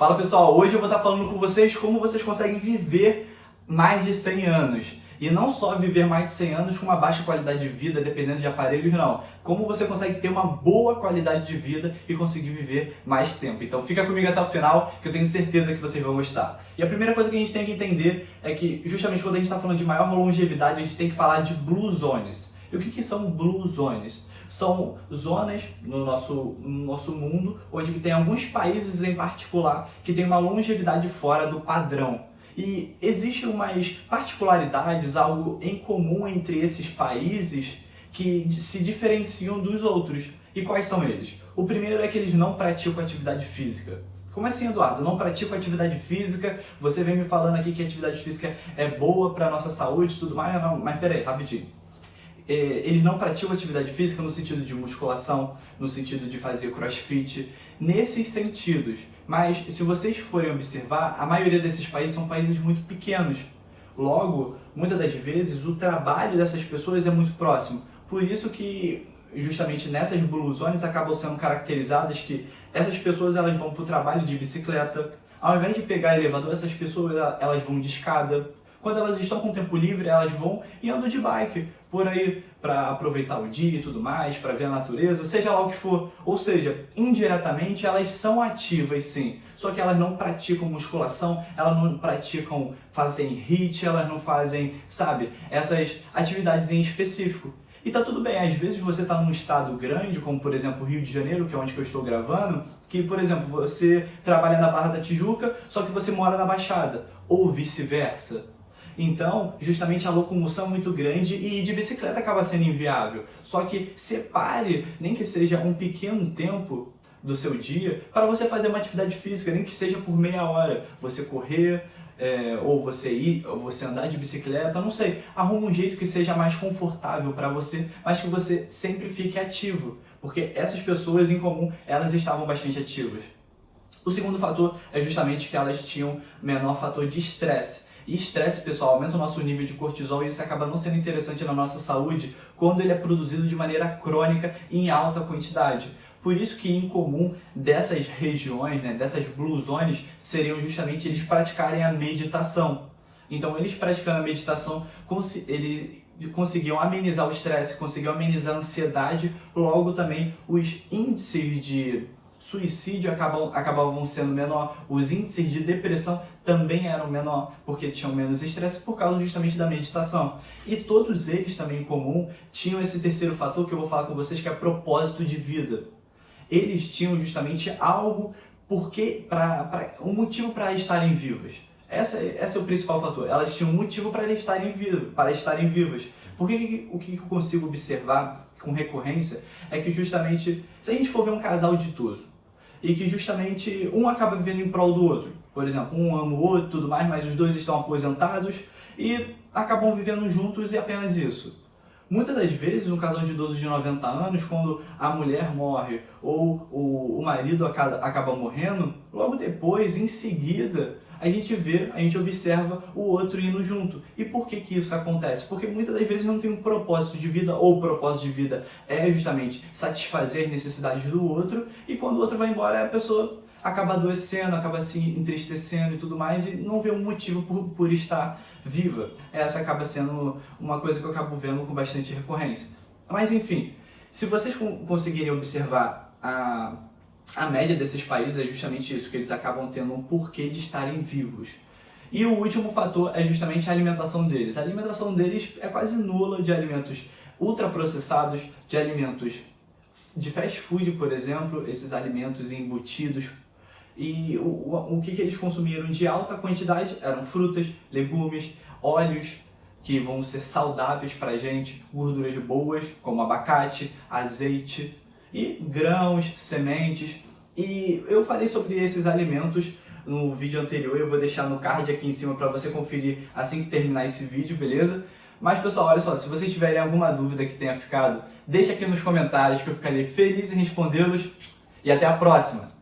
Fala pessoal, hoje eu vou estar falando com vocês como vocês conseguem viver mais de 100 anos. E não só viver mais de 100 anos com uma baixa qualidade de vida, dependendo de aparelhos, não. Como você consegue ter uma boa qualidade de vida e conseguir viver mais tempo. Então fica comigo até o final, que eu tenho certeza que vocês vão gostar. E a primeira coisa que a gente tem que entender é que, justamente quando a gente está falando de maior longevidade, a gente tem que falar de Blue Zones. E o que são Blue Zones? São zonas no nosso mundo onde tem alguns países em particular que têm uma longevidade fora do padrão. E existem umas particularidades, algo em comum entre esses países que se diferenciam dos outros. E quais são eles? O primeiro é que eles não praticam atividade física. Como assim, Eduardo? Não pratico atividade física, você vem me falando aqui que a atividade física é boa para a nossa saúde e tudo mais, não, mas peraí, rapidinho. Eles não praticam atividade física no sentido de musculação, no sentido de fazer crossfit, nesses sentidos. Mas se vocês forem observar, a maioria desses países são países muito pequenos. Logo, muitas das vezes, o trabalho dessas pessoas é muito próximo. Por isso que, justamente nessas Blue Zones, acabam sendo caracterizadas que essas pessoas elas vão para o trabalho de bicicleta. Ao invés de pegar elevador, essas pessoas elas vão de escada. Quando elas estão com tempo livre, elas vão e andam de bike por aí para aproveitar o dia e tudo mais, para ver a natureza, seja lá o que for. Ou seja, indiretamente elas são ativas sim, só que elas não praticam musculação, elas não praticam, fazem HIIT, elas não fazem, sabe, essas atividades em específico. E tá tudo bem, às vezes você tá num estado grande, como por exemplo Rio de Janeiro, que é onde que eu estou gravando, que por exemplo você trabalha na Barra da Tijuca, só que você mora na Baixada, ou vice-versa. Então, justamente a locomoção é muito grande e ir de bicicleta acaba sendo inviável. Só que separe, nem que seja um pequeno tempo do seu dia, para você fazer uma atividade física, nem que seja por meia hora. Você correr, ou você ir, ou você andar de bicicleta, não sei. Arruma um jeito que seja mais confortável para você, mas que você sempre fique ativo. Porque essas pessoas em comum, elas estavam bastante ativas. O segundo fator é justamente que elas tinham menor fator de estresse. E estresse, pessoal, aumenta o nosso nível de cortisol e isso acaba não sendo interessante na nossa saúde quando ele é produzido de maneira crônica e em alta quantidade. Por isso que em comum dessas regiões, dessas Blue Zones, seriam justamente eles praticarem a meditação. Então eles praticando a meditação, eles conseguiam amenizar o estresse, conseguiam amenizar a ansiedade, logo também os índices de suicídio acabavam sendo menor, os índices de depressão também eram menor, porque tinham menos estresse por causa justamente da meditação. E todos eles também em comum tinham esse terceiro fator que eu vou falar com vocês, que é propósito de vida. Eles tinham justamente algo, um motivo para estarem vivos. Esse é o principal fator. Elas tinham um motivo para estarem vivas. Porque o que eu consigo observar com recorrência é que justamente, se a gente for ver um casal ditoso, e que justamente um acaba vivendo em prol do outro, por exemplo, um ama o outro e tudo mais, mas os dois estão aposentados e acabam vivendo juntos e apenas isso. Muitas das vezes, um casal de idosos de 90 anos, quando a mulher morre ou o marido acaba morrendo, logo depois, em seguida, a gente observa o outro indo junto. E por que isso acontece? Porque muitas das vezes não tem um propósito de vida, ou o propósito de vida é justamente satisfazer as necessidades do outro, e quando o outro vai embora, a pessoa acaba adoecendo, acaba se entristecendo e tudo mais, e não vê um motivo por estar viva. Essa acaba sendo uma coisa que eu acabo vendo com bastante recorrência. Mas enfim, se vocês conseguirem observar a média desses países é justamente isso, que eles acabam tendo um porquê de estarem vivos. E o último fator é justamente a alimentação deles. A alimentação deles é quase nula de alimentos ultraprocessados, de alimentos de fast food, por exemplo, esses alimentos embutidos. E o que eles consumiram de alta quantidade eram frutas, legumes, óleos, que vão ser saudáveis para a gente, gorduras boas, como abacate, azeite, e grãos, sementes. E eu falei sobre esses alimentos no vídeo anterior, eu vou deixar no card aqui em cima para você conferir assim que terminar esse vídeo, beleza? Mas pessoal, olha só, se vocês tiverem alguma dúvida que tenha ficado, deixa aqui nos comentários que eu ficarei feliz em respondê-los. E até a próxima!